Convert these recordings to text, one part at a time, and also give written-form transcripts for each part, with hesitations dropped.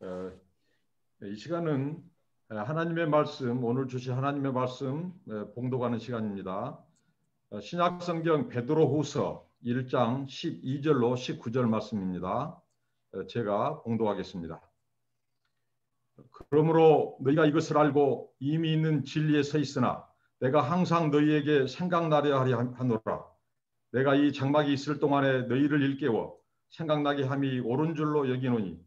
어, 이 시간은 하나님의 말씀, 오늘 주신 하나님의 말씀 봉독하는 시간입니다. 신약 성경 베드로후서 1장 12절로 19절 말씀입니다. 제가 봉독하겠습니다. 그러므로 너희가 이것을 알고 이미 있는 진리에 서 있으나 내가 항상 너희에게 생각나려 하려 하노라. 내가 이 장막이 있을 동안에 너희를 일깨워 생각나게 함이 옳은 줄로 여기노니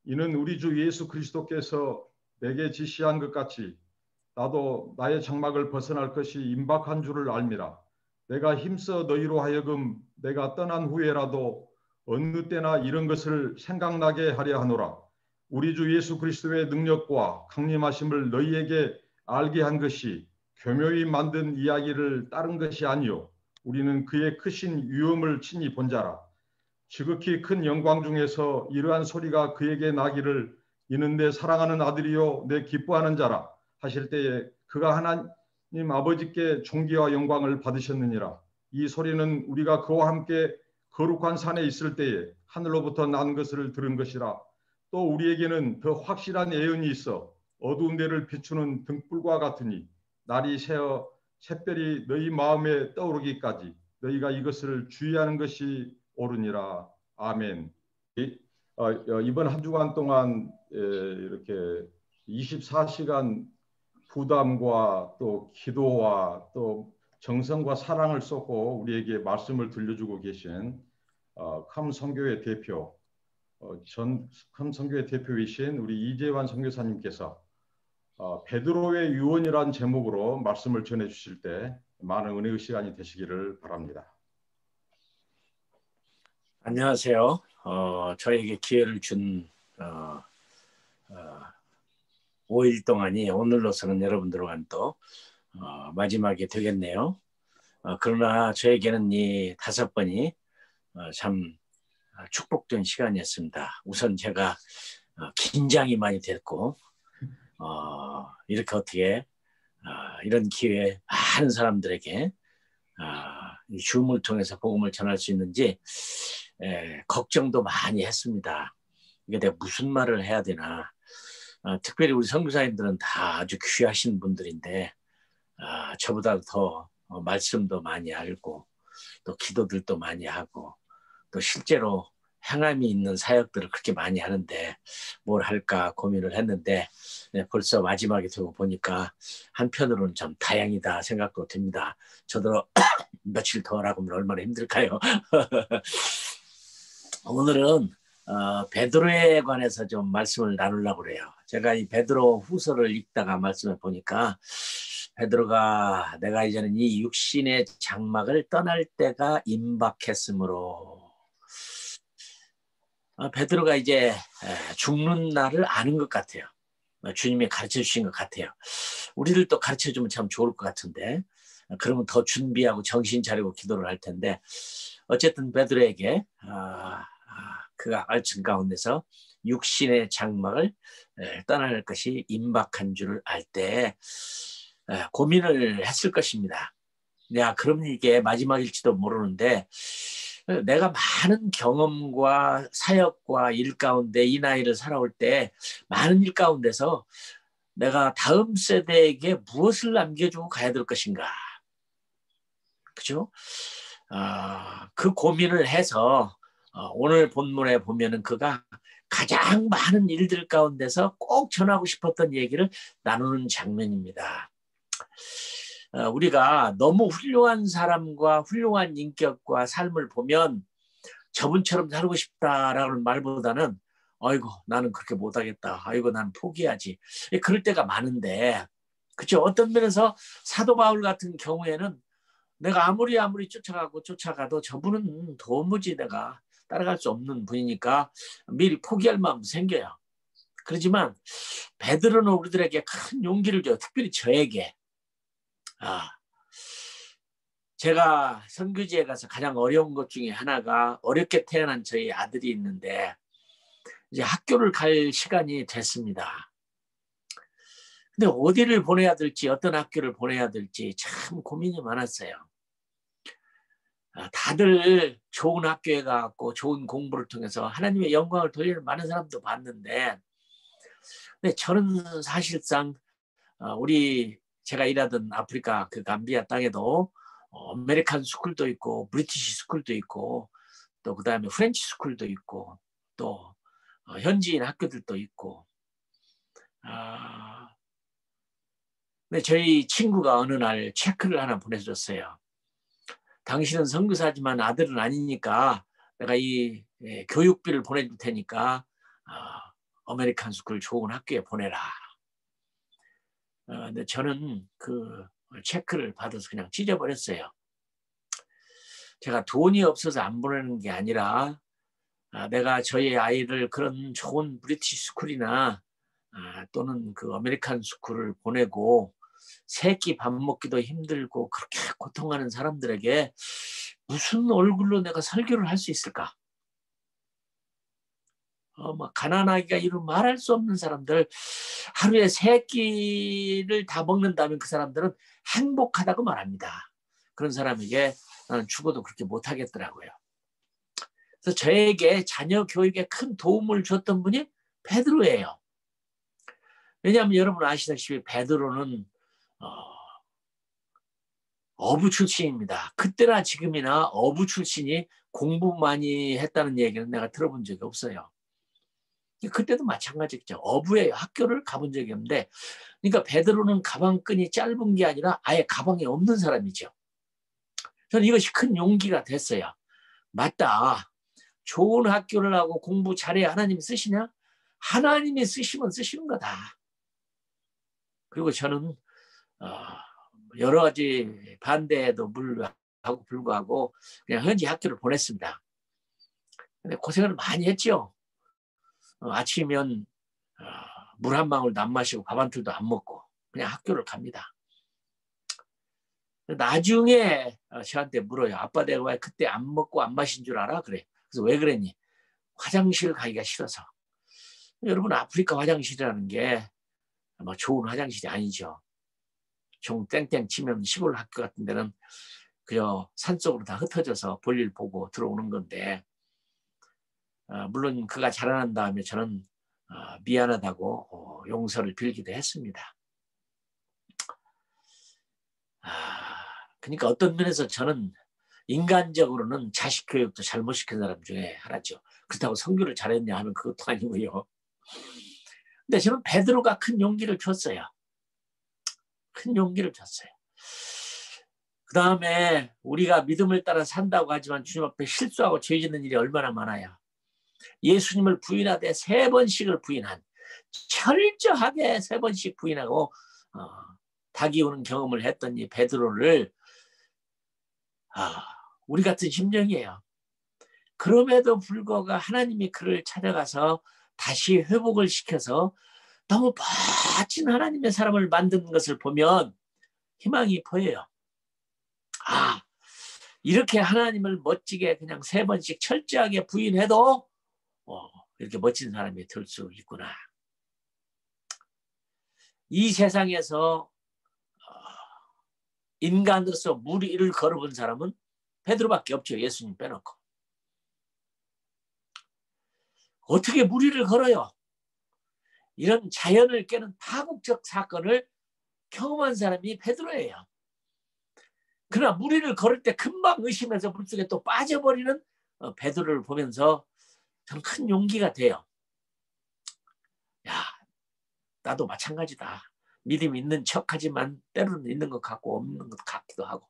이는 우리 주 예수 그리스도께서 내게 지시한 것 같이 나도 나의 장막을 벗어날 것이 임박한 줄을 알미라. 내가 힘써 너희로 하여금 내가 떠난 후에라도 어느 때나 이런 것을 생각나게 하려 하노라. 우리 주 예수 그리스도의 능력과 강림하심을 너희에게 알게 한 것이 교묘히 만든 이야기를 따른 것이 아니요 우리는 그의 크신 위엄을 친히 본 자라. 지극히 큰 영광 중에서 이러한 소리가 그에게 나기를 이는 내 사랑하는 아들이요 내 기뻐하는 자라 하실 때에 그가 하나님 아버지께 존귀와 영광을 받으셨느니라. 이 소리는 우리가 그와 함께 거룩한 산에 있을 때에 하늘로부터 난 것을 들은 것이라. 또 우리에게는 더 확실한 예언이 있어 어두운 데를 비추는 등불과 같으니 날이 새어 샛별이 너희 마음에 떠오르기까지 너희가 이것을 주의하는 것이 옳으니라. 아멘. 이번 한 주간 동안 이렇게 24시간 부담과 또 기도와 또 정성과 사랑을 쏟고 우리에게 말씀을 들려주고 계신 컴 선교회 대표, 컴 선교회 대표이신 우리 이재환 선교사님께서 베드로의 유언이란 제목으로 말씀을 전해 주실 때 많은 은혜의 시간이 되시기를 바랍니다. 안녕하세요. 저에게 기회를 준 5일 동안이 오늘로서는 여러분들과는 또 마지막이 되겠네요. 그러나 저에게는 이 5번이 참 축복된 시간이었습니다. 우선 제가 긴장이 많이 됐고 이렇게 어떻게 이런 기회에 많은 사람들에게 이 줌을 통해서 복음을 전할 수 있는지 걱정도 많이 했습니다. 이게 내가 무슨 말을 해야 되나. 특별히 우리 선교사님들은 다 아주 귀하신 분들인데 저보다 더 말씀도 많이 알고 또 기도들도 많이 하고 또 실제로 행함이 있는 사역들을 그렇게 많이 하는데 뭘 할까 고민을 했는데 벌써 마지막에 되고 보니까 한편으로는 참 다행이다 생각도 듭니다. 저도 며칠 더 하라고 하면 얼마나 힘들까요? 오늘은 베드로에 관해서 좀 말씀을 나누려고 해요. 제가 이 베드로 후서를 읽다가 말씀을 보니까 베드로가 내가 이제는 이 육신의 장막을 떠날 때가 임박했으므로 베드로가 이제 죽는 날을 아는 것 같아요. 주님이 가르쳐 주신 것 같아요. 우리들도 가르쳐 주면 참 좋을 것 같은데 그러면 더 준비하고 정신 차리고 기도를 할 텐데 어쨌든 베드로에게 그가 알증 가운데서 육신의 장막을 떠날 것이 임박한 줄을 알 때 고민을 했을 것입니다. 야, 그럼 이게 마지막일지도 모르는데 내가 많은 경험과 사역과 일 가운데 이 나이를 살아올 때 많은 일 가운데서 내가 다음 세대에게 무엇을 남겨주고 가야 될 것인가. 그죠? 그 고민을 해서 오늘 본문에 보면은 그가 가장 많은 일들 가운데서 꼭 전하고 싶었던 얘기를 나누는 장면입니다. 우리가 너무 훌륭한 사람과 훌륭한 인격과 삶을 보면 저분처럼 살고 싶다라는 말보다는 아이고 나는 그렇게 못하겠다. 아이고 나는 포기하지. 그럴 때가 많은데 그렇죠? 어떤 면에서 사도 바울 같은 경우에는 내가 아무리 쫓아가도 저분은 도무지 내가 따라갈 수 없는 분이니까 미리 포기할 마음도 생겨요. 그렇지만 베드로는 우리들에게 큰 용기를 줘요. 특별히 저에게. 제가 선교지에 가서 가장 어려운 것 중에 하나가 어렵게 태어난 저희 아들이 있는데 이제 학교를 갈 시간이 됐습니다. 근데 어디를 보내야 될지 어떤 학교를 보내야 될지 참 고민이 많았어요. 다들 좋은 학교에 가고 좋은 공부를 통해서 하나님의 영광을 돌리는 많은 사람도 봤는데 근데 저는 사실상 제가 일하던 아프리카 그 감비아 땅에도 아메리칸 스쿨도 있고 브리티시 스쿨도 있고 또 그다음에 프렌치 스쿨도 있고 또 현지인 학교들도 있고 근데 저희 친구가 어느 날 체크를 하나 보내줬어요. 당신은 선교사지만 아들은 아니니까 내가 이 교육비를 보내줄 테니까 아메리칸 스쿨 좋은 학교에 보내라. 근데 저는 그 체크를 받아서 그냥 찢어버렸어요. 제가 돈이 없어서 안 보내는 게 아니라 내가 저희 아이를 그런 좋은 브리티시 스쿨이나 또는 그 아메리칸 스쿨을 보내고 새끼 밥 먹기도 힘들고 그렇게 고통하는 사람들에게 무슨 얼굴로 내가 설교를 할 수 있을까? 막 가난하기가 이루 말할 수 없는 사람들, 하루에 세 끼를 다 먹는다면 그 사람들은 행복하다고 말합니다. 그런 사람에게 나는 죽어도 그렇게 못하겠더라고요. 그래서 저에게 자녀 교육에 큰 도움을 줬던 분이 베드로예요. 왜냐하면 여러분 아시다시피 베드로는 어부 출신입니다. 그때나 지금이나 어부 출신이 공부 많이 했다는 얘기는 내가 들어본 적이 없어요. 그때도 마찬가지겠죠. 어부의 학교를 가본 적이 없는데, 그러니까 베드로는 가방끈이 짧은 게 아니라 아예 가방이 없는 사람이죠. 저는 이것이 큰 용기가 됐어요. 맞다. 좋은 학교를 하고 공부 잘해야 하나님이 쓰시냐? 하나님이 쓰시면 쓰시는 거다. 그리고 저는 여러 가지 반대에도 불구하고 그냥 현지 학교를 보냈습니다. 근데 고생을 많이 했죠. 아침이면 물 한 방울도 안 마시고 밥 한 줄도 안 먹고 그냥 학교를 갑니다. 나중에 저한테 물어요. 아빠 내가 왜 그때 안 먹고 안 마신 줄 알아? 그래. 그래서 왜 그랬니? 화장실 가기가 싫어서. 여러분 아프리카 화장실이라는 게 뭐 좋은 화장실이 아니죠. 종 땡땡 치면 시골 학교 같은 데는 그저 산속으로 다 흩어져서 볼일 보고 들어오는 건데 물론 그가 자라난 다음에 저는 미안하다고 용서를 빌기도 했습니다. 그러니까 어떤 면에서 저는 인간적으로는 자식 교육도 잘못 시킨 사람 중에 하나죠. 그렇다고 선교를 잘했냐 하면 그것도 아니고요. 근데 저는 베드로가 큰 용기를 줬어요. 큰 용기를 줬어요. 그 다음에 우리가 믿음을 따라 산다고 하지만 주님 앞에 실수하고 죄 짓는 일이 얼마나 많아요. 예수님을 부인하되 3번씩을 부인한, 철저하게 3번씩 부인하고 닭이 오는 경험을 했던 이 베드로를 우리 같은 심정이에요. 그럼에도 불구하고 하나님이 그를 찾아가서 다시 회복을 시켜서 너무 멋진 하나님의 사람을 만든 것을 보면 희망이 보여요. 이렇게 하나님을 멋지게 그냥 3번씩 철저하게 부인해도 이렇게 멋진 사람이 될 수 있구나. 이 세상에서 인간으로서 무리를 걸어본 사람은 베드로밖에 없죠. 예수님 빼놓고. 어떻게 무리를 걸어요? 이런 자연을 깨는 파국적 사건을 경험한 사람이 베드로예요. 그러나 무리를 걸을 때 금방 의심해서 물속에 또 빠져버리는 베드로를 보면서 저는 큰 용기가 돼요. 야, 나도 마찬가지다. 믿음이 있는 척하지만 때로는 있는 것 같고 없는 것 같기도 하고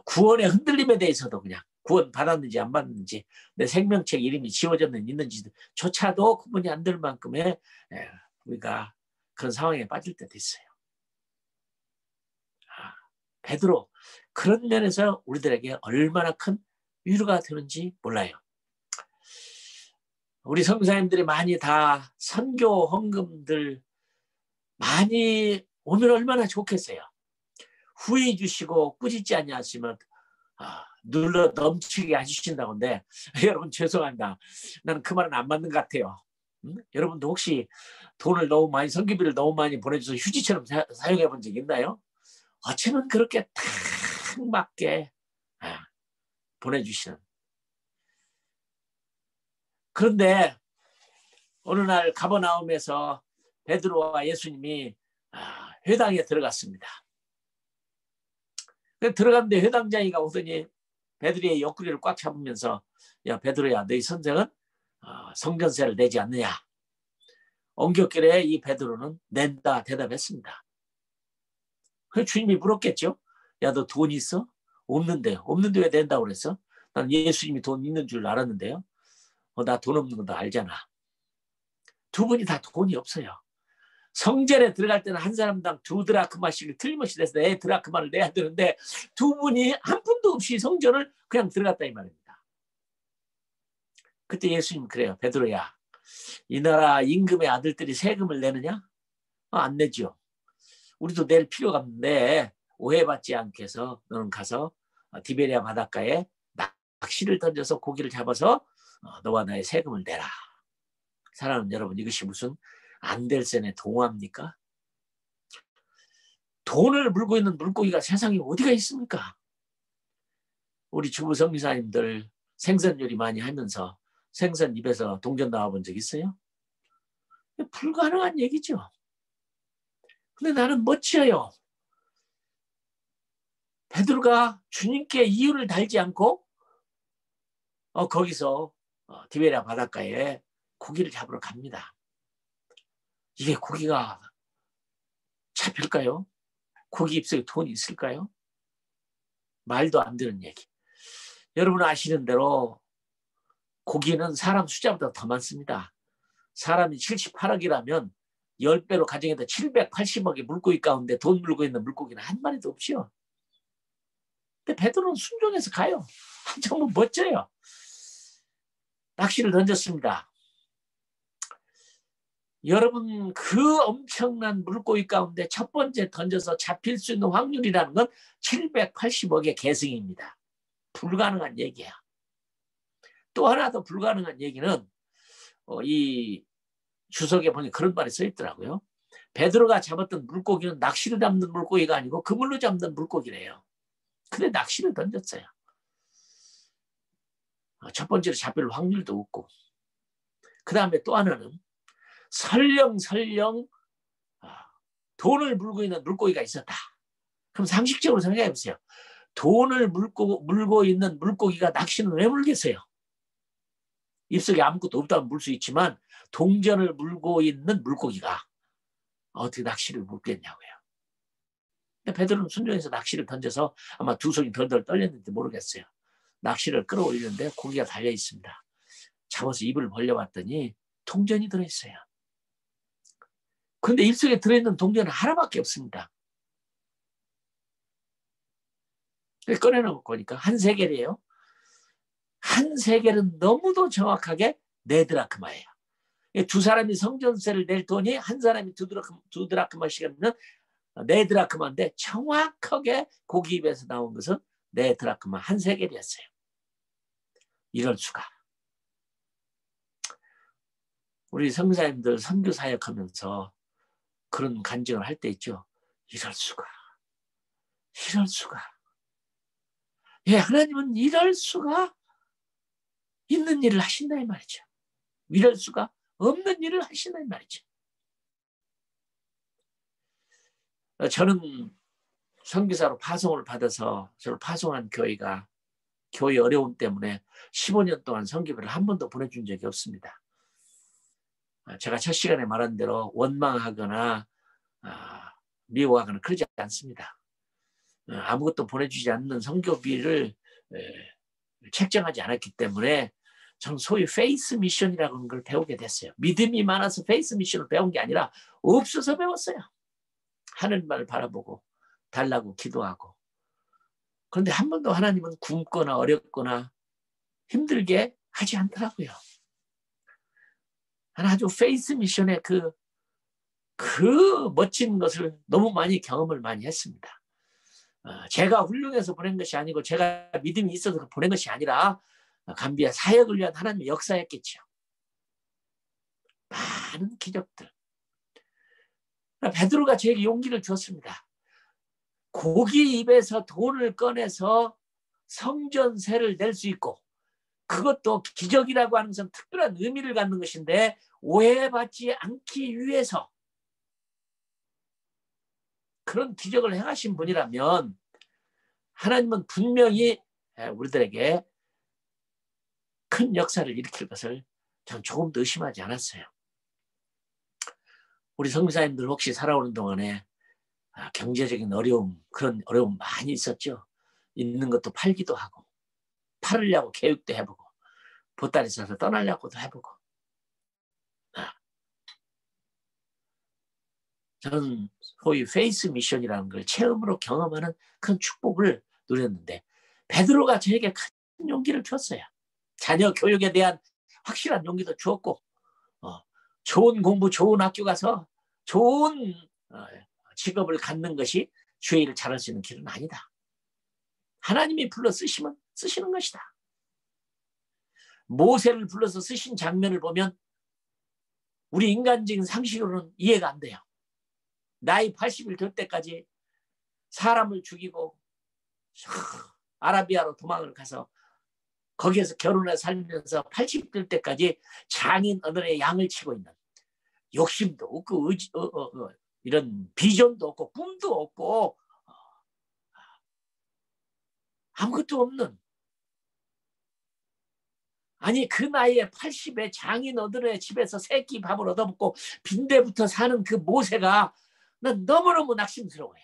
구원의 흔들림에 대해서도 그냥 구원 받았는지 안 받았는지 내 생명책 이름이 지워졌는지 있는지조차도 구분이 안 될 만큼의 우리가 그런 상황에 빠질 때도 있어요. 베드로 그런 면에서 우리들에게 얼마나 큰 위로가 되는지 몰라요. 우리 선교사님들이 많이 다 선교 헌금들 많이 오면 얼마나 좋겠어요. 후회 주시고 꾸짖지 아니하시면 눌러 넘치게 해주신다고 하는데 여러분 죄송합니다. 나는 그 말은 안 맞는 것 같아요. 여러분도 혹시 돈을 너무 많이 선교비를 너무 많이 보내줘서 휴지처럼 사용해 본 적 있나요? 어쩌면 그렇게 딱 맞게 보내주시는. 그런데 어느 날 가버나움에서 베드로와 예수님이 회당에 들어갔습니다. 들어갔는데 회당장이가 오더니 베드로의 옆구리를 꽉 잡으면서 야 베드로야 너희 선생은 성전세를 내지 않느냐. 엉겹결에 이 베드로는 낸다 대답했습니다. 그래서 주님이 물었겠죠. 야 너 돈 있어? 없는데 왜 낸다고 그랬어? 난 예수님이 돈 있는 줄 알았는데요. 나 돈 없는 거 너 알잖아. 두 분이 다 돈이 없어요. 성전에 들어갈 때는 한 사람당 2드라크마씩 틀림없이 내서 내 드라크마를 내야 되는데 두 분이 한 푼도 없이 성전을 그냥 들어갔다 이 말입니다. 그때 예수님 그래요. 베드로야 이 나라 임금의 아들들이 세금을 내느냐? 안 내죠. 우리도 낼 필요가 없는데 오해받지 않게 해서 너는 가서 디베리아 바닷가에 낚시를 던져서 고기를 잡아서 너와 나의 세금을 내라. 사랑하는 여러분 이것이 무슨 안델센의 동화입니까? 돈을 물고 있는 물고기가 세상에 어디가 있습니까? 우리 주부 선교사님들 생선 요리 많이 하면서 생선 입에서 동전 나와본 적 있어요? 불가능한 얘기죠. 근데 나는 멋져요. 베드로가 주님께 이유를 달지 않고 거기서 디베리아 바닷가에 고기를 잡으러 갑니다. 이게 고기가 잡힐까요? 고기 입속에 돈이 있을까요? 말도 안 되는 얘기. 여러분 아시는 대로 고기는 사람 숫자보다 더 많습니다. 사람이 78억이라면 10배로 가정해도 780억의 물고기 가운데 돈 물고 있는 물고기는 한 마리도 없죠. 근데 베드로는 순종해서 가요. 정말 멋져요. 낚시를 던졌습니다. 여러분 그 엄청난 물고기 가운데 첫 번째 던져서 잡힐 수 있는 확률이라는 건 780억의 계승입니다. 불가능한 얘기야. 또 하나 더 불가능한 얘기는 이 주석에 보니 그런 말이 써 있더라고요. 베드로가 잡았던 물고기는 낚시를 잡는 물고기가 아니고 그물로 잡는 물고기래요. 근데 낚시를 던졌어요. 첫 번째로 잡힐 확률도 없고 그 다음에 또 하나는 설령 돈을 물고 있는 물고기가 있었다. 그럼 상식적으로 생각해 보세요. 돈을 물고 있는 물고기가 낚시는 왜 물겠어요? 입속에 아무것도 없다면 물 수 있지만 동전을 물고 있는 물고기가 어떻게 낚시를 물겠냐고요. 근데 베드로는 순종해서 낚시를 던져서 아마 두 손이 덜덜 떨렸는지 모르겠어요. 낚시를 끌어올리는데 고기가 달려 있습니다. 잡아서 입을 벌려봤더니 동전이 들어있어요. 근데 입속에 들어있는 동전은 하나밖에 없습니다. 꺼내놓고 보니까 한 세겔이에요. 한 세겔은 너무도 정확하게 4드라크마예요. 두 사람이 성전세를 낼 돈이 한 사람이 2드라크마씩 하면 4드라크마인데 정확하게 고기 입에서 나온 것은 4드라크마 한 세겔이었어요. 이럴 수가. 우리 선교사님들 선교 사역하면서 그런 간증을 할 때 있죠. 이럴 수가. 예, 하나님은 이럴 수가 있는 일을 하신다 이 말이죠. 이럴 수가 없는 일을 하신다 이 말이죠. 저는 선교사로 파송을 받아서 저를 파송한 교회가 교회 어려움 때문에 15년 동안 선교비를 한 번도 보내준 적이 없습니다. 제가 첫 시간에 말한 대로 원망하거나 미워하거나 그러지 않습니다. 아무것도 보내주지 않는 선교비를 책정하지 않았기 때문에 저는 소위 페이스 미션이라고 하는 걸 배우게 됐어요. 믿음이 많아서 페이스 미션을 배운 게 아니라 없어서 배웠어요. 하늘만을 바라보고 달라고 기도하고. 그런데 한 번도 하나님은 굶거나 어렵거나 힘들게 하지 않더라고요. 아주 페이스 미션의 그 멋진 것을 너무 많이 경험을 많이 했습니다. 제가 훌륭해서 보낸 것이 아니고 제가 믿음이 있어서 보낸 것이 아니라 감비아 사역을 위한 하나님의 역사였겠죠. 많은 기적들. 베드로가 저에게 용기를 줬습니다. 고기 입에서 돈을 꺼내서 성전세를 낼 수 있고 그것도 기적이라고 하는 것은 특별한 의미를 갖는 것인데 오해받지 않기 위해서 그런 기적을 행하신 분이라면 하나님은 분명히 우리들에게 큰 역사를 일으킬 것을 저는 조금도 의심하지 않았어요. 우리 선교사님들 혹시 살아오는 동안에 경제적인 어려움, 그런 어려움 많이 있었죠. 있는 것도 팔기도 하고, 팔으려고 계획도 해보고, 보따리 싸서 떠나려고도 해보고. 저는 소위 페이스 미션이라는 걸 체험으로 경험하는 큰 축복을 누렸는데, 베드로가 저에게 큰 용기를 줬어요. 자녀 교육에 대한 확실한 용기도 주었고, 좋은 공부, 좋은 학교 가서 좋은 직업을 갖는 것이 주의 일을 잘할 수 있는 길은 아니다. 하나님이 불러 쓰시면 쓰시는 것이다. 모세를 불러서 쓰신 장면을 보면 우리 인간적인 상식으로는 이해가 안 돼요. 나이 80일 될 때까지 사람을 죽이고 아라비아로 도망을 가서 거기에서 결혼해 살면서 80 될 때까지 장인 어른의 양을 치고 있는, 욕심도 없고 이런 비전도 없고 꿈도 없고 아무것도 없는, 아니 그 나이에 80에 장인 어른의 집에서 새끼 밥을 얻어먹고 빈대부터 사는 그 모세가 난 너무너무 낙심스러워요.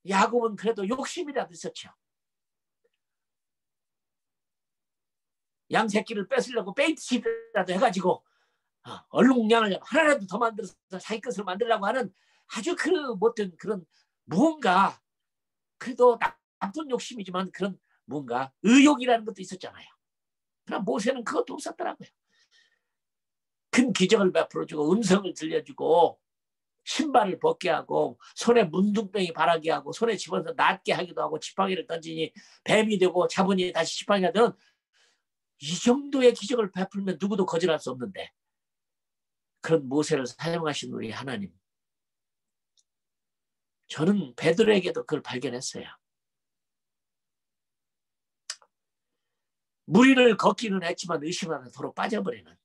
야곱은 그래도 욕심이라도 있었죠. 양새끼를 뺏으려고 베이트시라도 해가지고 얼룩양을 하나라도 더 만들어서 자기 것을 만들려고 하는 아주 그 못된 그런 무언가, 그래도 나쁜 욕심이지만 그런 뭔가 의욕이라는 것도 있었잖아요. 그러나 모세는 그것도 없었더라고요. 큰 기적을 베풀어주고 음성을 들려주고 신발을 벗게 하고 손에 문둥병이 바라게 하고 손에 집어서 낫게 하기도 하고 지팡이를 던지니 뱀이 되고 잡으니 다시 지팡이가 되는, 이 정도의 기적을 베풀면 누구도 거절할 수 없는데 그런 모세를 사용하신 우리 하나님, 저는 베드로에게도 그걸 발견했어요. 무리를 걷기는 했지만 의심하는 도로 빠져버리는.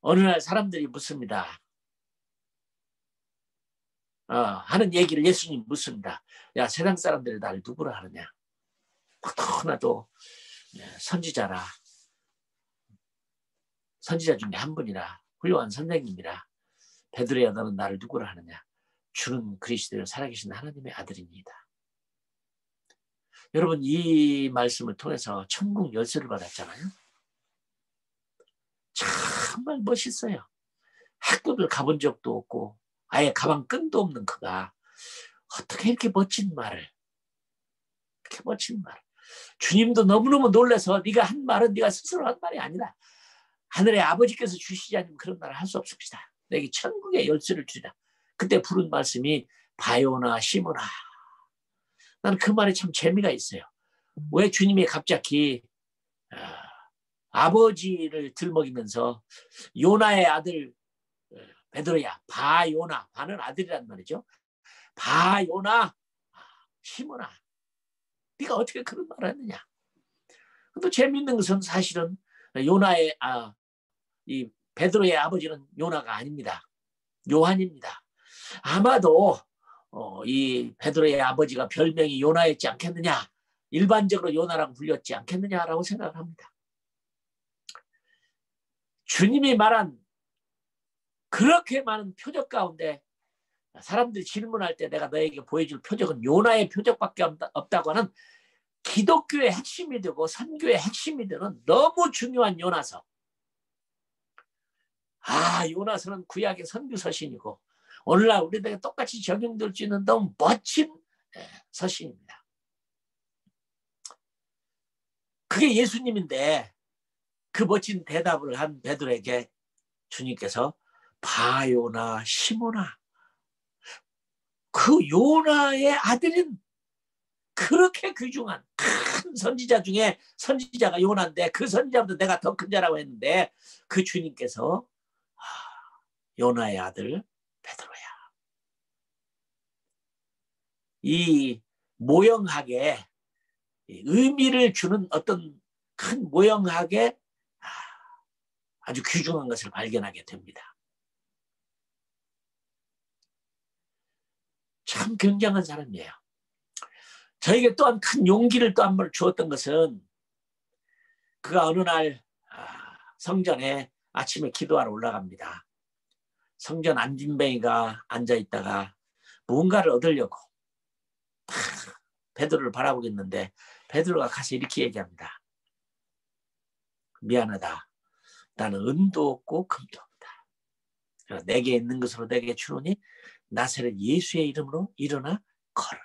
어느 날 사람들이 묻습니다. 하는 얘기를 예수님 묻습니다. 야, 세상 사람들이 나를 누구라 하느냐? 너무나도 선지자라, 선지자 중에 한 분이라, 훌륭한 선생님이라, 베드로야 너는 나를 누구라 하느냐? 주는 그리스도요 살아계신 하나님의 아들입니다. 여러분, 이 말씀을 통해서 천국 열쇠를 받았잖아요. 정말 멋있어요. 학교를 가본 적도 없고 아예 가방 끈도 없는 그가 어떻게 이렇게 멋진 말을, 이렇게 멋진 말. 주님도 너무너무 놀라서 네가 한 말은 네가 스스로 한 말이 아니라 하늘의 아버지께서 주시지 않으면 그런 말을 할 수 없습니다. 내게 천국의 열쇠를 주리라. 그때 부른 말씀이 바요나 시모나. 나는 그 말에 참 재미가 있어요. 왜 주님이 갑자기 아버지를 들먹이면서 요나의 아들 베드로야, 바요나, 바는 아들이란 말이죠. 바요나 시모나, 네가 어떻게 그런 말을 했느냐. 또 재미있는 것은 사실은 요나의 이 베드로의 아버지는 요나가 아닙니다. 요한입니다. 아마도 이 베드로의 아버지가 별명이 요나였지 않겠느냐, 일반적으로 요나라고 불렸지 않겠느냐라고 생각을 합니다. 주님이 말한 그렇게 많은 표적 가운데 사람들이 질문할 때 내가 너에게 보여줄 표적은 요나의 표적밖에 없다고 하는 기독교의 핵심이 되고 선교의 핵심이 되는 너무 중요한 요나서. 요나서는 구약의 선교 서신이고 오늘날 우리들에게 똑같이 적용될 수 있는 너무 멋진 서신입니다. 그게 예수님인데 그 멋진 대답을 한 베드로에게 주님께서 바요나 시모나, 그 요나의 아들인 그렇게 귀중한 큰 선지자 중에 선지자가 요나인데 그 선지자보다 내가 더 큰 자라고 했는데 그 주님께서 요나의 아들 베드로야. 이 모형학에 의미를 주는 어떤 큰 모형학의 아주 귀중한 것을 발견하게 됩니다. 참 굉장한 사람이에요. 저에게 또한 큰 용기를 또 한 번 주었던 것은 그가 어느 날 성전에 아침에 기도하러 올라갑니다. 성전 안진뱅이가 앉아있다가 무언가를 얻으려고 베드로를 바라보겠는데 베드로가 가서 이렇게 얘기합니다. 미안하다. 나는 은도 없고 금도 없다. 내게 있는 것으로 내게 주노니 나사렛 예수의 이름으로 일어나 걸어라.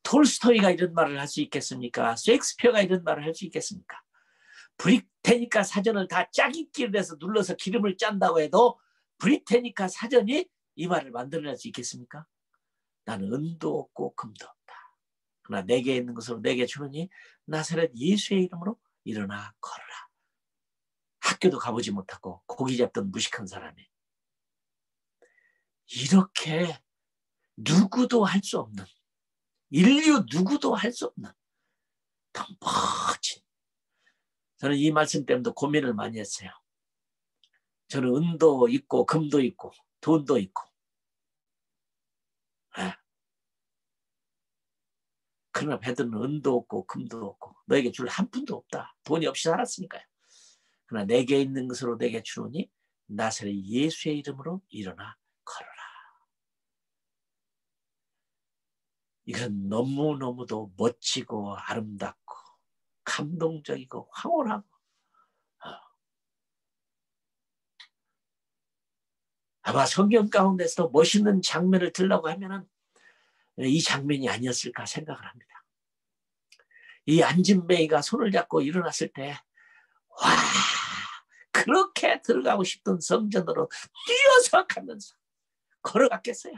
톨스토이가 이런 말을 할 수 있겠습니까? 셰익스피어가 이런 말을 할 수 있겠습니까? 브리테니카 사전을 다 짜깁기를 해서 눌러서 기름을 짠다고 해도 브리테니카 사전이 이 말을 만들어낼 수 있겠습니까? 나는 은도 없고 금도 없다. 그러나 내게 있는 것으로 내게 주노니 나사렛 예수의 이름으로 일어나 걸어라. 학교도 가보지 못하고 고기 잡던 무식한 사람이 이렇게 누구도 할 수 없는, 인류 누구도 할 수 없는 더 멋진, 저는 이 말씀 때문에 고민을 많이 했어요. 저는 은도 있고 금도 있고 돈도 있고, 그러나 베드로는 은도 없고 금도 없고 너에게 줄 한 푼도 없다. 돈이 없이 살았으니까요. 그러나 내게 있는 것으로 내게 주노니 나사렛 예수의 이름으로 일어나 걸어라. 이건 너무너무도 멋지고 아름답고 감동적이고 황홀하고, 아마 성경 가운데서도 멋있는 장면을 들라고 하면은 이 장면이 아니었을까 생각을 합니다. 이 안진뱅이가 손을 잡고 일어났을 때, 와, 그렇게 들어가고 싶던 성전으로 뛰어서 가면서 걸어갔겠어요.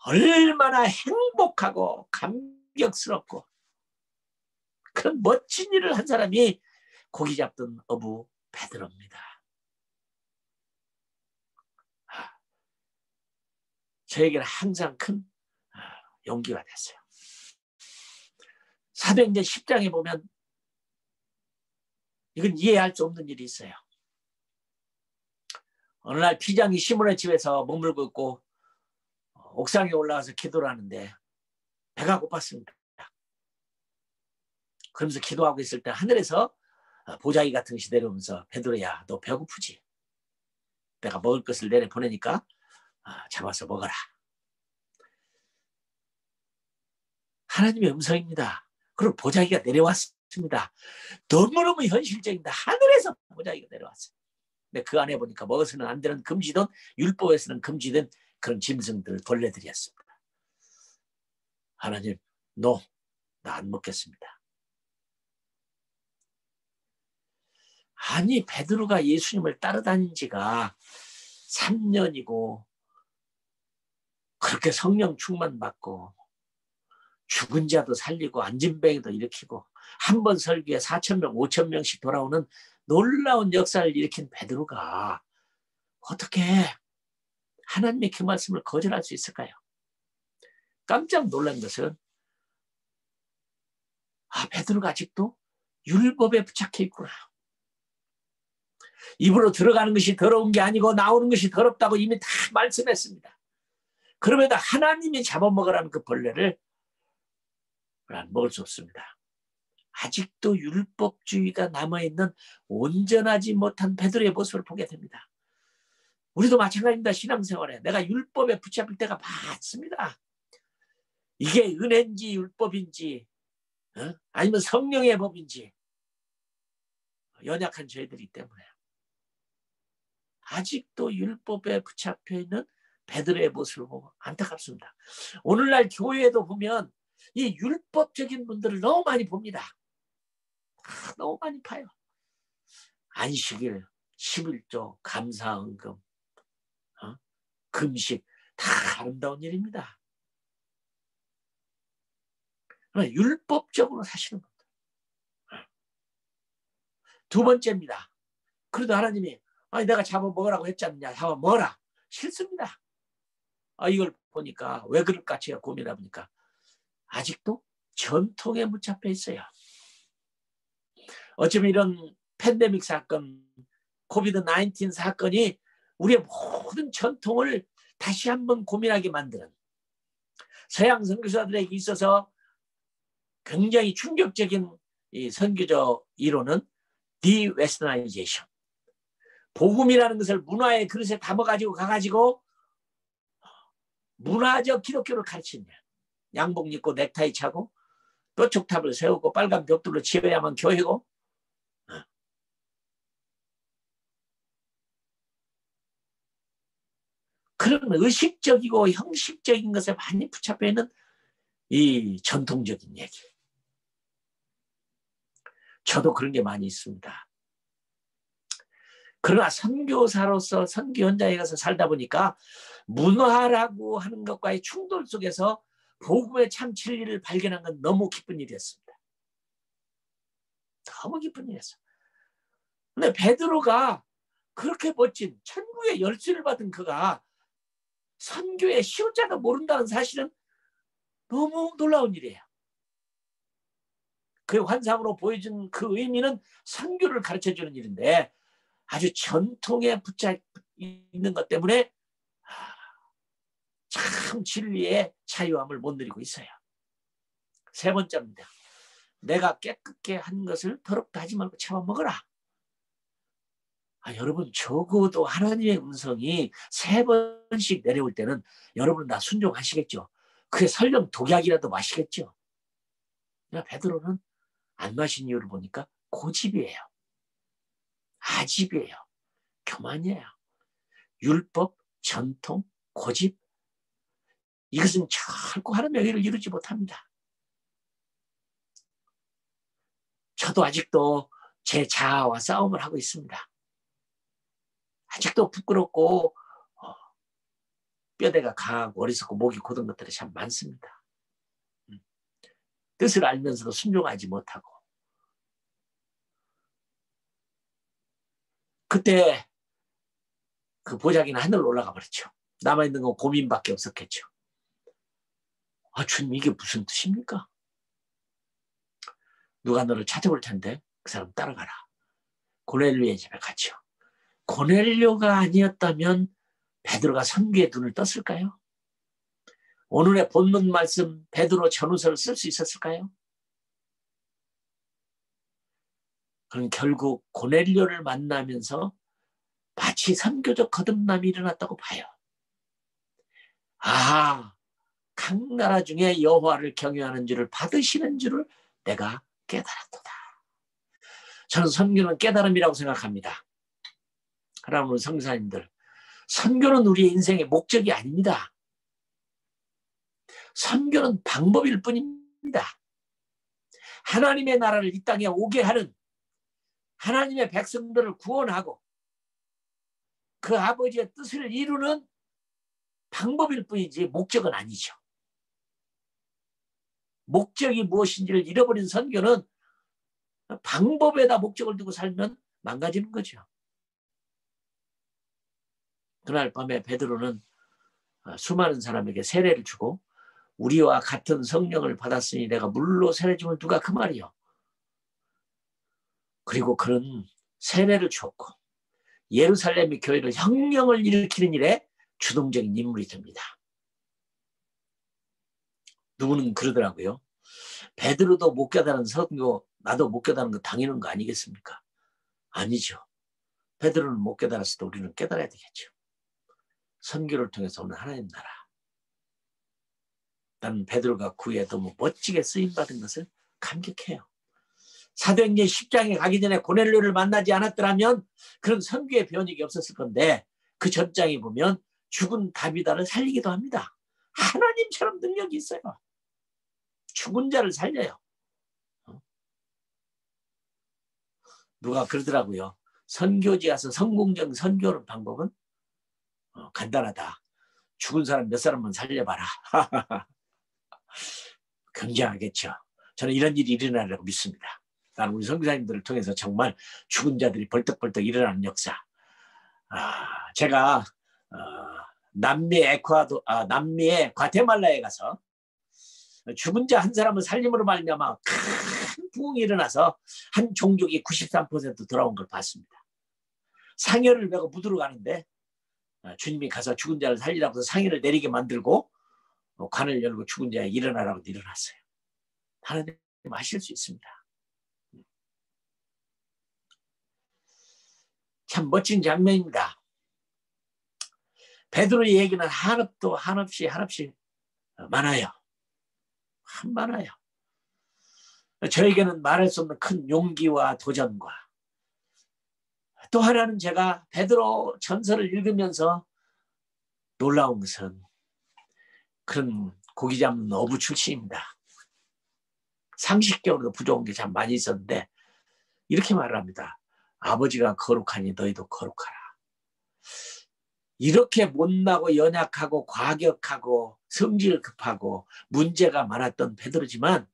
얼마나 행복하고 감격스럽고 그런 멋진 일을 한 사람이 고기 잡던 어부 베드로입니다. 저에게는 항상 큰 용기가 됐어요. 사도행전 10장에 보면 이건 이해할 수 없는 일이 있어요. 어느 날 피장이 시몬의 집에서 머물고 있고 옥상에 올라가서 기도를 하는데 배가 고팠습니다. 그러면서 기도하고 있을 때 하늘에서 보자기 같은 것이 내려오면서 베드로야, 너 배고프지? 내가 먹을 것을 내려보내니까 잡아서 먹어라. 하나님의 음성입니다. 그리고 보자기가 내려왔습니다. 너무너무 현실적입니다. 하늘에서 보자기가 내려왔어요. 근데 그 안에 보니까 먹어서는 안 되는 금지된, 율법에서는 금지된 그런 짐승들, 벌레들이었습니다. 하나님, 나 안 먹겠습니다. 아니, 베드로가 예수님을 따라다닌 지가 3년이고 그렇게 성령 충만받고 죽은 자도 살리고 안진뱅이도 일으키고 한 번 설교에 4,000명, 5,000명씩 돌아오는 놀라운 역사를 일으킨 베드로가 어떻게 하나님의 그 말씀을 거절할 수 있을까요? 깜짝 놀란 것은 베드로가 아직도 율법에 붙잡혀 있구나. 입으로 들어가는 것이 더러운 게 아니고 나오는 것이 더럽다고 이미 다 말씀했습니다. 그럼에도 하나님이 잡아먹으라는 그 벌레를 먹을 수 없습니다. 아직도 율법주의가 남아있는 온전하지 못한 베드로의 모습을 보게 됩니다. 우리도 마찬가지입니다. 신앙생활에 내가 율법에 붙잡힐 때가 많습니다. 이게 은혜인지 율법인지 아니면 성령의 법인지 연약한 저희들이기 때문에 아직도 율법에 붙잡혀 있는 베드로의 모습을 보고 안타깝습니다. 오늘날 교회에도 보면 이 율법적인 분들을 너무 많이 봅니다. 너무 많이 봐요. 안식일, 11조, 감사헌금, 금식 다 아름다운 일입니다. 율법적으로 사시는 분들. 두 번째입니다. 그래도 하나님이 내가 잡아 먹으라고 했지 않느냐. 잡아 먹어라. 싫습니다. 이걸 보니까 왜 그럴까 제가 고민해 보니까 아직도 전통에 붙잡혀 있어요. 어쩌면 이런 팬데믹 사건, 코비드 19 사건이 우리의 모든 전통을 다시 한번 고민하게 만드는, 서양 선교사들에게 있어서 굉장히 충격적인 이 선교적 이론은 디웨스터나이제이션. 복음이라는 것을 문화의 그릇에 담아가지고 가가지고 문화적 기독교를 가르치는, 양복 입고 넥타이 차고 뾰족탑을 세우고 빨간 벽돌로 지어야만 교회고, 그런 의식적이고 형식적인 것에 많이 붙잡혀 있는 이 전통적인 얘기. 저도 그런 게 많이 있습니다. 그러나 선교사로서 선교 현장에 가서 살다 보니까 문화라고 하는 것과의 충돌 속에서 복음의 참 진리를 발견한 건 너무 기쁜 일이었습니다. 너무 기쁜 일이었어요. 근데 베드로가 그렇게 멋진 천국의 열쇠를 받은 그가 선교의 시효자도 모른다는 사실은 너무 놀라운 일이에요. 그 환상으로 보여준 그 의미는 선교를 가르쳐주는 일인데 아주 전통에 붙잡혀 있는 것 때문에 참 진리의 자유함을 못 누리고 있어요. 세 번째입니다. 내가 깨끗게 한 것을 더럽다 하지 말고 잡아먹어라. 여러분, 적어도 하나님의 음성이 3번씩 내려올 때는 여러분 다 순종하시겠죠. 그게 설령 독약이라도 마시겠죠. 베드로는 안 마신 이유를 보니까 고집이에요. 아집이에요. 교만이에요. 율법, 전통, 고집, 이것은 결코 하나님의 의를 이루지 못합니다. 저도 아직도 제 자아와 싸움을 하고 있습니다. 아직도 부끄럽고 뼈대가 강하고 어리석고 목이 곧은 것들이 참 많습니다. 뜻을 알면서도 순종하지 못하고. 그때 그 보자기는 하늘로 올라가 버렸죠. 남아있는 건 고민밖에 없었겠죠. 주님, 이게 무슨 뜻입니까? 누가 너를 찾아볼 텐데 그 사람 따라가라. 고넬료의 집에 갔죠. 고넬료가 아니었다면 베드로가 선교의 눈을 떴을까요? 오늘의 본문 말씀 베드로 전후서를 쓸 수 있었을까요? 그럼 결국 고넬료를 만나면서 마치 선교적 거듭남이 일어났다고 봐요. 각 나라 중에 여호와를 경외하는 줄을 받으시는 줄을 내가 깨달았도다. 저는 선교는 깨달음이라고 생각합니다. 하나님 성사님들, 선교는 우리의 인생의 목적이 아닙니다. 선교는 방법일 뿐입니다. 하나님의 나라를 이 땅에 오게 하는, 하나님의 백성들을 구원하고 그 아버지의 뜻을 이루는 방법일 뿐이지 목적은 아니죠. 목적이 무엇인지를 잃어버린 선교는 방법에다 목적을 두고 살면 망가지는 거죠. 그날 밤에 베드로는 수많은 사람에게 세례를 주고, 우리와 같은 성령을 받았으니 내가 물로 세례 주면 누가 그 말이요. 그리고 그런 세례를 주었고 예루살렘의 교회를 혁명을 일으키는 일에 주동적인 인물이 됩니다. 누구는 그러더라고요. 베드로도 못 깨달은 선교, 나도 못 깨달은 거 당연한 거 아니겠습니까? 아니죠. 베드로는 못 깨달았어도 우리는 깨달아야 되겠죠. 선교를 통해서 오는 하나님 나라. 나는 베드로가 그에 너무 멋지게 쓰임받은 것을 감격해요. 사도행전 10장에 가기 전에 고넬료를 만나지 않았더라면 그런 선교의 변혁이 없었을 건데, 그 전장에 보면 죽은 다비다를 살리기도 합니다. 하나님처럼 능력이 있어요. 죽은 자를 살려요. 누가 그러더라고요. 선교지 가서 성공적인 선교하는 방법은 간단하다. 죽은 사람 몇 사람만 살려봐라. 굉장하겠죠. 저는 이런 일이 일어나려고 믿습니다. 나는 우리 선교사님들을 통해서 정말 죽은 자들이 벌떡벌떡 일어나는 역사. 제가 남미의 과테말라에 가서 죽은 자 한 사람을 살림으로 말미암아 큰 부흥이 일어나서 한 종족이 93% 돌아온 걸 봤습니다. 상여를 메고 묻으러 가는데 주님이 가서 죽은 자를 살리라고 해서 상여를 내리게 만들고 관을 열고 죽은 자에 일어나라고 일어났어요. 하나님 하실 수 있습니다. 참 멋진 장면입니다. 베드로의 얘기는 한없이 많아요. 많아요. 저에게는 말할 수 없는 큰 용기와 도전과, 또 하나는 제가 베드로 전서를 읽으면서 놀라운 것은 그런 고기 잡는 어부 출신입니다. 상식적으로도 부족한 게 참 많이 있었는데 이렇게 말을 합니다. 아버지가 거룩하니 너희도 거룩하라. 이렇게 못나고 연약하고 과격하고 성질 급하고 문제가 많았던 베드로지만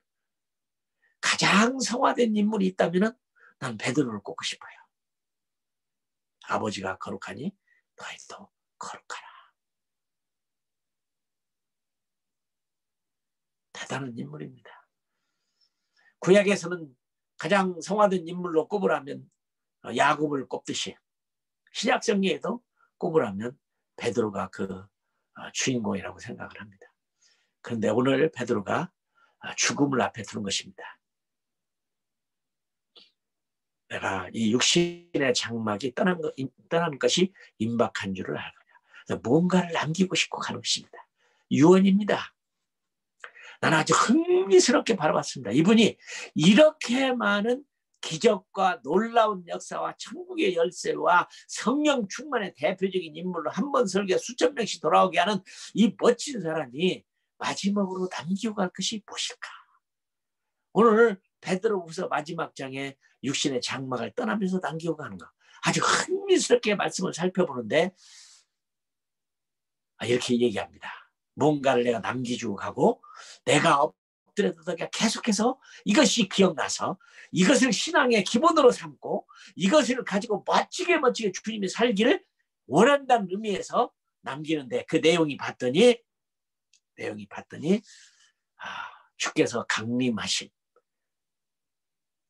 가장 성화된 인물이 있다면 난 베드로를 꼽고 싶어요. 아버지가 거룩하니 너희도 거룩하라. 대단한 인물입니다. 구약에서는 가장 성화된 인물로 꼽으라면 야곱을 꼽듯이 신약 성경에도 꼽으라면 베드로가 그 주인공이라고 생각을 합니다. 그런데 오늘 베드로가 죽음을 앞에 두는 것입니다. 내가 이 육신의 장막이 떠나는 것이 임박한 줄을 알거냐. 뭔가를 남기고 싶고 가는 것입니다. 유언입니다. 나는 아주 흥미스럽게 바라봤습니다. 이분이 이렇게 많은 기적과 놀라운 역사와 천국의 열쇠와 성령 충만의 대표적인 인물로 한 번 설교에 수천 명씩 돌아오게 하는 이 멋진 사람이 마지막으로 남기고 갈 것이 무엇일까? 오늘 베드로후서 마지막 장에 육신의 장막을 떠나면서 남기고 가는 거, 아주 흥미스럽게 말씀을 살펴보는데 이렇게 얘기합니다. 뭔가를 내가 남기주고 가고 내가 엎드려도 계속해서 이것이 기억나서 이것을 신앙의 기본으로 삼고 이것을 가지고 멋지게 주님이 살기를 원한다는 의미에서 남기는데, 그 내용이 봤더니 주께서 강림하신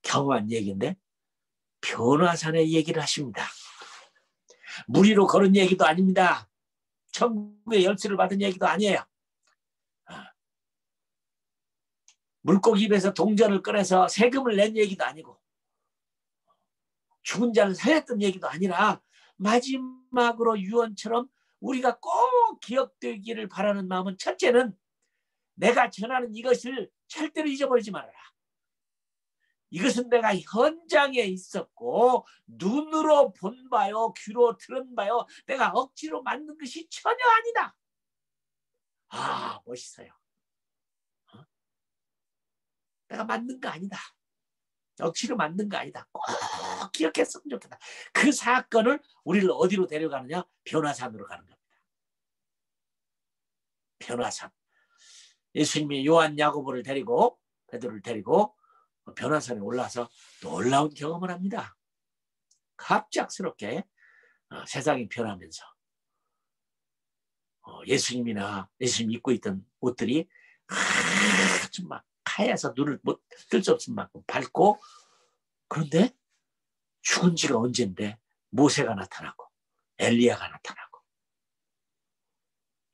경험한 얘기인데 변화산의 얘기를 하십니다. 물 위로 걸은 얘기도 아닙니다. 천국의 열쇠를 받은 얘기도 아니에요. 물고기 입에서 동전을 꺼내서 세금을 낸 얘기도 아니고 죽은 자를 살렸던 얘기도 아니라 마지막으로 유언처럼 우리가 꼭 기억되기를 바라는 마음은, 첫째는 내가 전하는 이것을 절대로 잊어버리지 말아라. 이것은 내가 현장에 있었고 눈으로 본 바요, 귀로 들은 바요, 내가 억지로 만든 것이 전혀 아니다. 멋있어요. 내가 만든 거 아니다. 억지로 만든 거 아니다. 꼭 기억했으면 좋겠다. 그 사건을 우리를 어디로 데려가느냐? 변화산으로 가는 겁니다. 변화산. 예수님이 요한, 야고보를 데리고 베드로를 데리고 변화산에 올라서 놀라운 경험을 합니다. 갑작스럽게 세상이 변하면서 예수님 입고 있던 옷들이 아주 막 하얘서 눈을 뜰 수 없을 만큼 밝고, 그런데 죽은 지가 언젠데 모세가 나타나고 엘리야가 나타나고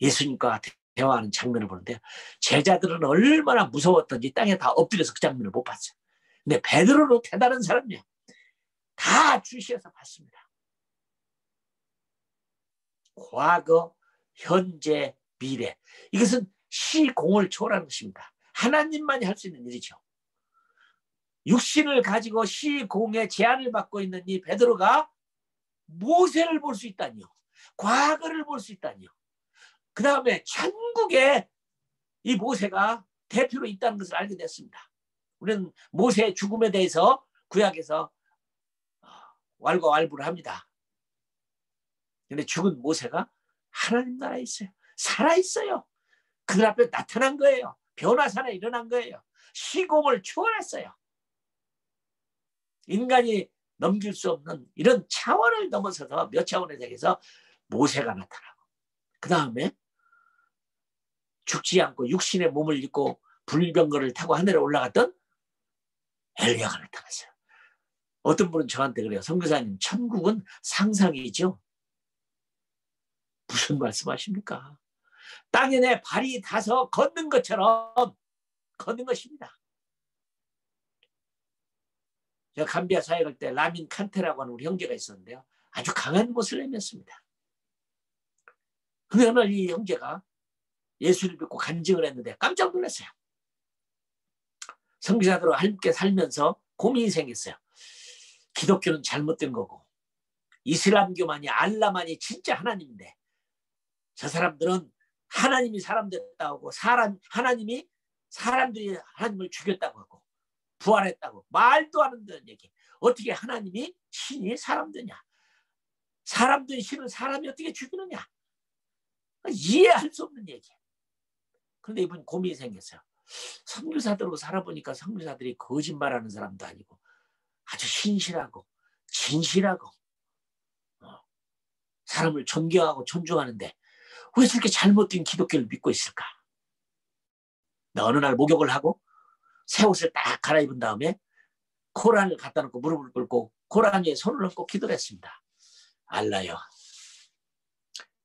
예수님과 대화하는 장면을 보는데 제자들은 얼마나 무서웠던지 땅에 다 엎드려서 그 장면을 못 봤어요. 근데 베드로는 대단한 사람이에요. 다 주시해서 봤습니다. 과거, 현재, 미래. 이것은 시공을 초월하는 것입니다. 하나님만이 할 수 있는 일이죠. 육신을 가지고 시공의 제한을 받고 있는 이 베드로가 모세를 볼 수 있다니요. 과거를 볼 수 있다니요. 그 다음에 천국에 이 모세가 대표로 있다는 것을 알게 됐습니다. 우리는 모세의 죽음에 대해서 구약에서 왈가왈부를 합니다. 그런데 죽은 모세가 하나님 나라에 있어요. 살아있어요. 그들 앞에 나타난 거예요. 변화산에 일어난 거예요. 시공을 초월했어요. 인간이 넘길 수 없는 이런 차원을 넘어서서 몇 차원의 세계에서 모세가 나타나고, 그 다음에 죽지 않고 육신의 몸을 입고 불병거를 타고 하늘에 올라갔던 엘리야가 나타났어요. 어떤 분은 저한테 그래요. 선교사님, 천국은 상상이죠. 무슨 말씀하십니까? 땅에 내 발이 닿아서 걷는 것처럼 걷는 것입니다. 제가 감비아 사회 갈 때 라민 칸테라고 하는 우리 형제가 있었는데요. 아주 강한 모슬렘이었습니다. 근데 어느 날 이 형제가 예수를 믿고 간증을 했는데 깜짝 놀랐어요. 선교사들과 함께 살면서 고민이 생겼어요. 기독교는 잘못된 거고 이슬람교만이 알라만이 진짜 하나님인데 저 사람들은 하나님이 사람 됐다고 하고 하나님이 사람들이 하나님을 죽였다고 하고 부활했다고 말도 안 되는 얘기. 어떻게 하나님이 신이 사람 되냐? 사람 된 신을 사람이 어떻게 죽이느냐? 이해할 수 없는 얘기. 그런데 이분 고민이 생겼어요. 선교사들로 살아보니까 선교사들이 거짓말하는 사람도 아니고 아주 신실하고 진실하고 사람을 존경하고 존중하는데 왜 저렇게 잘못된 기독교를 믿고 있을까? 어느 날 목욕을 하고 새 옷을 딱 갈아입은 다음에 코란을 갖다 놓고 무릎을 꿇고 코란 위에 손을 얹고 기도를 했습니다. 알라요,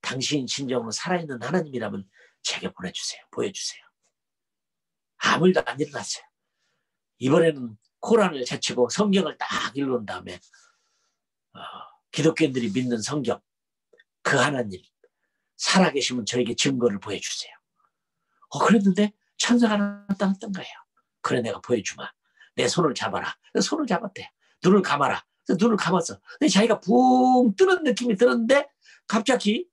당신 진정으로 살아있는 하나님이라면 제게 보내주세요. 보여주세요. 아무 일도 안 일어났어요. 이번에는 코란을 제치고 성경을 딱 읽은 다음에 기독교인들이 믿는 성경, 그 하나님 살아계시면 저에게 증거를 보여주세요. 그랬는데 천사가 나타났던 거예요. 그래, 내가 보여주마. 내 손을 잡아라. 손을 잡았대요. 눈을 감아라. 눈을 감았어. 근데 자기가 붕 뜨는 느낌이 들었는데 갑자기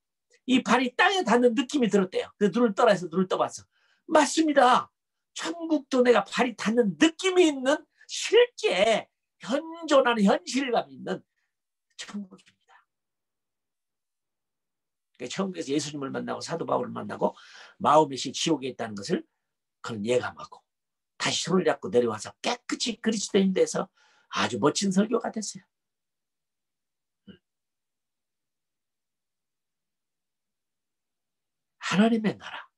이 발이 땅에 닿는 느낌이 들었대요. 그래서 눈을 떠라 해서 눈을 떠봤어. 맞습니다. 천국도 내가 발이 닿는 느낌이 있는 실제 현존하는 현실감이 있는 천국입니다. 천국에서 예수님을 만나고 사도 바울을 만나고 마음에시 지옥에 있다는 것을 그는 예감하고 다시 손을 잡고 내려와서 깨끗이 그리스도인 돼서 아주 멋진 설교가 됐어요. 하나님의 나라.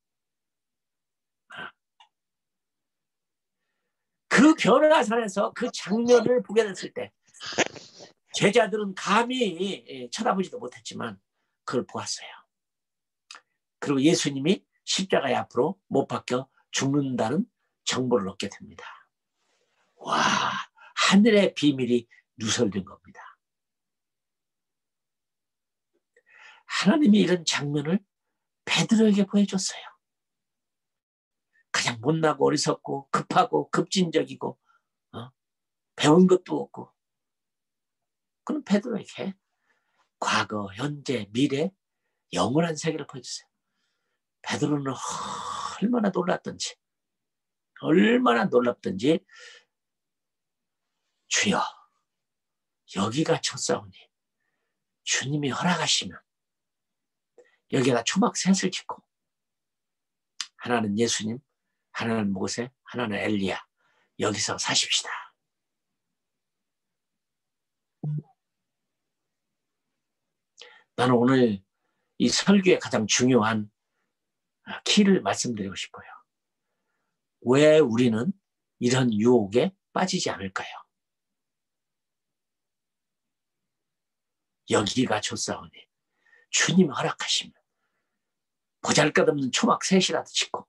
그 변화산에서 그 장면을 보게 됐을 때 제자들은 감히 쳐다보지도 못했지만 그걸 보았어요. 그리고 예수님이 십자가의 앞으로 못 박혀 죽는다는 정보를 얻게 됩니다. 와, 하늘의 비밀이 누설된 겁니다. 하나님이 이런 장면을 베드로에게 보여줬어요. 가장 못나고 어리석고 급하고 급진적이고 배운 것도 없고 그런 베드로에게 과거, 현재, 미래, 영원한 세계를 보여주세요. 베드로는 얼마나 놀랍던지 주여, 여기가 쳤사오니 주님이 허락하시면 여기다 초막 셋을 짓고 하나는 예수님, 하나는 모세, 하나는 엘리야, 여기서 사십시다. 나는 오늘 이 설교의 가장 중요한 키를 말씀드리고 싶어요. 왜 우리는 이런 유혹에 빠지지 않을까요? 여기가 좋사오니 주님 허락하시면 보잘것없는 초막 셋이라도 짓고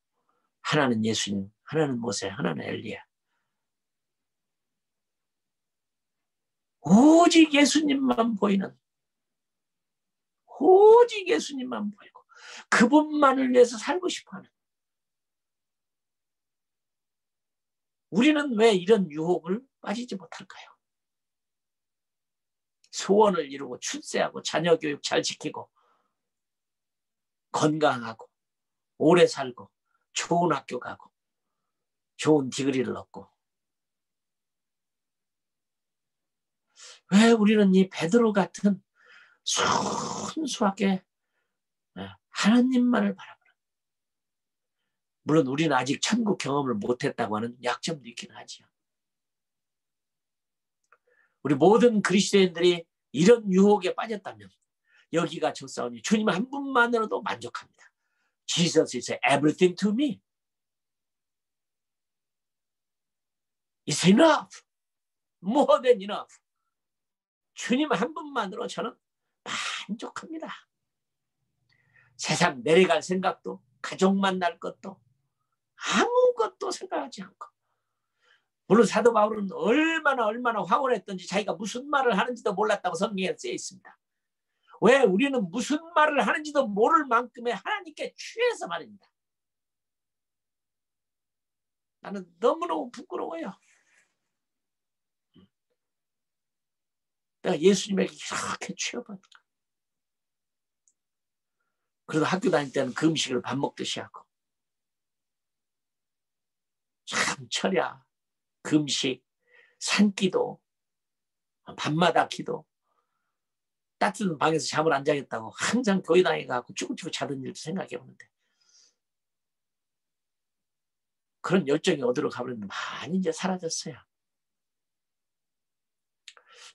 하나는 예수님, 하나는 모세, 하나는 엘리야, 오직 예수님만 보이는, 오직 예수님만 보이고 그분만을 위해서 살고 싶어하는 우리는 왜 이런 유혹을 빠지지 못할까요? 소원을 이루고 출세하고 자녀 교육 잘 지키고 건강하고 오래 살고 좋은 학교 가고 좋은 디그리를 얻고 왜 우리는 이 베드로 같은 순수하게 하나님만을 바라보는, 물론 우리는 아직 천국 경험을 못했다고 하는 약점도 있긴 하지요. 우리 모든 그리스도인들이 이런 유혹에 빠졌다면 여기가 좋사오니 주님 한 분만으로도 만족합니다. Jesus is everything to me. It's enough. More than enough. 주님 한 분만으로 저는 만족합니다. 세상 내려갈 생각도, 가족 만날 것도, 아무것도 생각하지 않고. 물론 사도 바울은 얼마나 황홀했던지 자기가 무슨 말을 하는지도 몰랐다고 성경에 쓰여 있습니다. 왜? 우리는 무슨 말을 하는지도 모를 만큼의 하나님께 취해서 말입니다. 나는 너무너무 부끄러워요. 내가 예수님에게 이렇게 취해버려. 그래도 학교 다닐 때는 그 음식을 밥 먹듯이 하고. 참 철야, 금식, 산기도, 밤마다 기도, 따뜻한 방에서 잠을 안 자겠다고 항상 교회당에 가고 쭈구쭈구 자던 일도 생각해 보는데, 그런 열정이 어디로 가버렸는데 많이 이제 사라졌어요.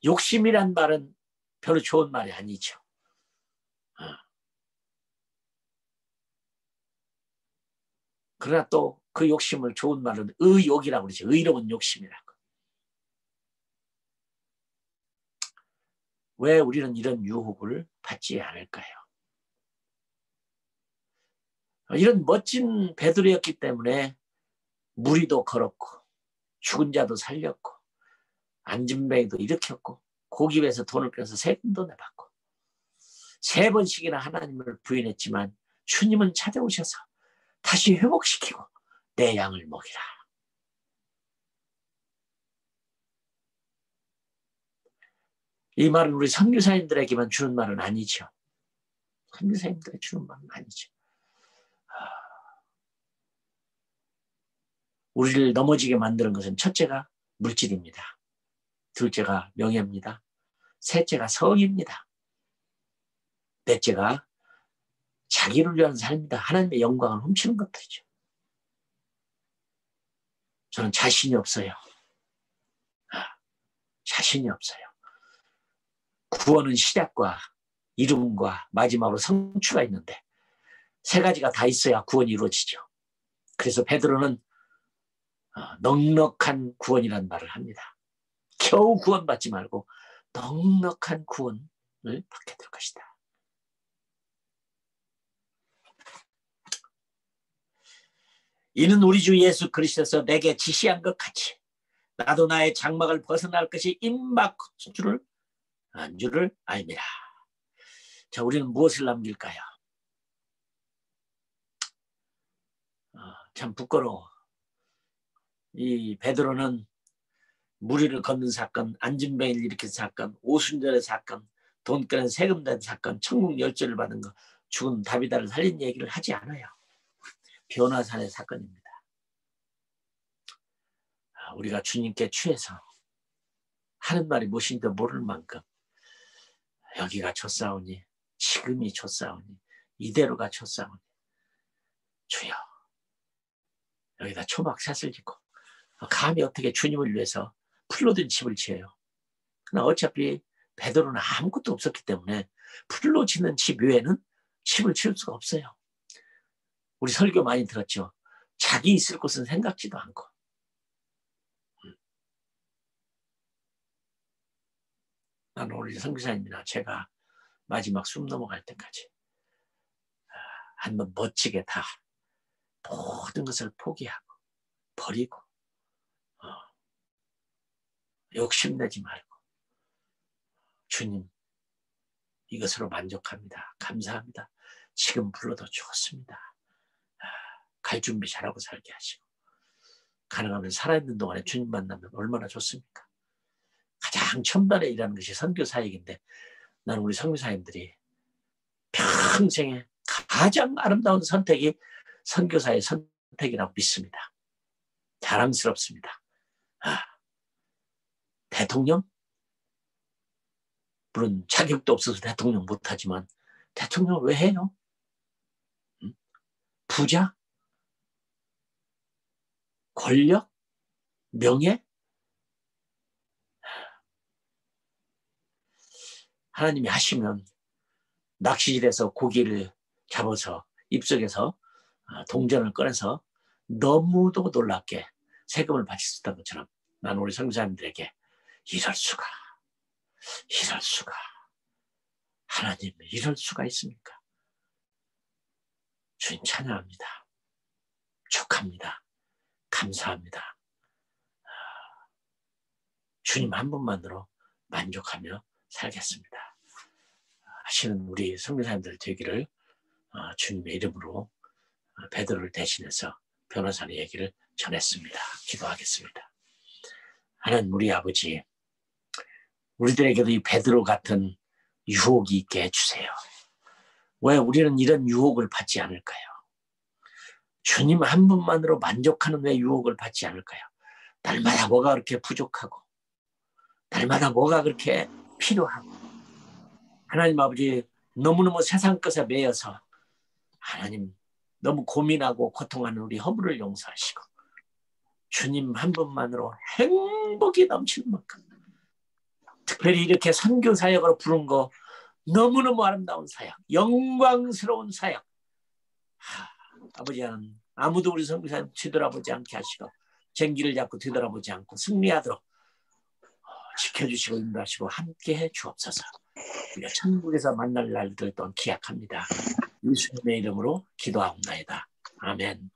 욕심이란 말은 별로 좋은 말이 아니죠. 그러나 또 그 욕심을 좋은 말은 의욕이라고 그러죠. 의로운 욕심이라고. 왜 우리는 이런 유혹을 받지 않을까요? 이런 멋진 베드로였기 때문에 무리도 걸었고, 죽은 자도 살렸고, 안진뱅이도 일으켰고, 고기에서 돈을 빼서 세금도 내받고, 3번씩이나 하나님을 부인했지만 주님은 찾아오셔서 다시 회복시키고 내 양을 먹이라. 이 말은 우리 선교사님들에게만 주는 말은 아니죠. 선교사님들에게 주는 말은 아니죠. 우리를 넘어지게 만드는 것은 첫째가 물질입니다. 둘째가 명예입니다. 셋째가 성입니다. 넷째가 자기를 위한 삶이다. 하나님의 영광을 훔치는 것들이죠. 저는 자신이 없어요. 자신이 없어요. 구원은 시작과 이름과 마지막으로 성취가 있는데 3가지가 다 있어야 구원이 이루어지죠. 그래서 베드로는 넉넉한 구원이라는 말을 합니다. 겨우 구원받지 말고 넉넉한 구원을 받게 될 것이다. 이는 우리 주 예수 그리스도께서 내게 지시한 것 같이 나도 나의 장막을 벗어날 것이 임박한 줄을 알미라. 자, 우리는 무엇을 남길까요? 참 부끄러워. 이 베드로는 무리를 걷는 사건, 안진뱅이를 일으킨 사건, 오순절의 사건, 돈가는 세금 낸 사건, 천국 열쇠를 받은 거, 죽은 다비다를 살린 얘기를 하지 않아요. 변화산의 사건입니다. 우리가 주님께 취해서 하는 말이 무엇인지도 모를 만큼 여기가 좋사오니, 지금이 좋사오니, 이대로가 좋사오니, 주여 여기다 초막샷을 짓고 감히 어떻게 주님을 위해서 풀로 된 집을 지어요. 그러나 어차피 베드로는 아무것도 없었기 때문에 풀로 짓는 집 외에는 집을 지을 수가 없어요. 우리 설교 많이 들었죠. 자기 있을 곳은 생각지도 않고. 나는 우리 선교사님이나 제가 마지막 숨 넘어갈 때까지 한번 멋지게 다 모든 것을 포기하고 버리고 욕심내지 말고 주님 이것으로 만족합니다. 감사합니다. 지금 불러도 좋습니다. 갈 준비 잘하고 살게 하시고 가능하면 살아있는 동안에 주님 만나면 얼마나 좋습니까? 가장 첨단에 일하는 것이 선교사역인데 나는 우리 선교사님들이 평생에 가장 아름다운 선택이 선교사의 선택이라고 믿습니다. 자랑스럽습니다. 대통령? 물론 자격도 없어서 대통령 못하지만 대통령을 왜 해요? 부자? 권력? 명예? 하나님이 하시면 낚시질에서 고기를 잡아서 입속에서 동전을 꺼내서 너무도 놀랍게 세금을 바칠 수 있다는 것처럼 난 우리 성도님들에게 이럴 수가 하나님 이럴 수가 있습니까? 주님 찬양합니다. 축하합니다. 감사합니다. 주님 한 분만으로 만족하며 살겠습니다 하시는 우리 성도님들 되기를 주님의 이름으로 베드로를 대신해서 변호사의 얘기를 전했습니다. 기도하겠습니다. 하나님 우리 아버지, 우리들에게도 이 베드로 같은 유혹이 있게 해주세요. 왜 우리는 이런 유혹을 받지 않을까요? 주님 한 분만으로 만족하는 왜 유혹을 받지 않을까요? 날마다 뭐가 그렇게 부족하고 날마다 뭐가 그렇게 필요하고 하나님 아버지 너무너무 세상 것에 매여서 하나님 너무 고민하고 고통하는 우리 허물을 용서하시고 주님 한 분만으로 행복이 넘치는 만큼 특별히 이렇게 선교 사역으로 부른 거 너무너무 아름다운 사역, 영광스러운 사역. 아버지는 아무도 우리 선교사님 뒤돌아보지 않게 하시고 쟁기를 잡고 뒤돌아보지 않고 승리하도록 지켜주시고 인도하시고 함께해 주옵소서. 우리가 천국에서 만날 날들 또한 기약합니다. 예수님의 이름으로 기도하옵나이다. 아멘.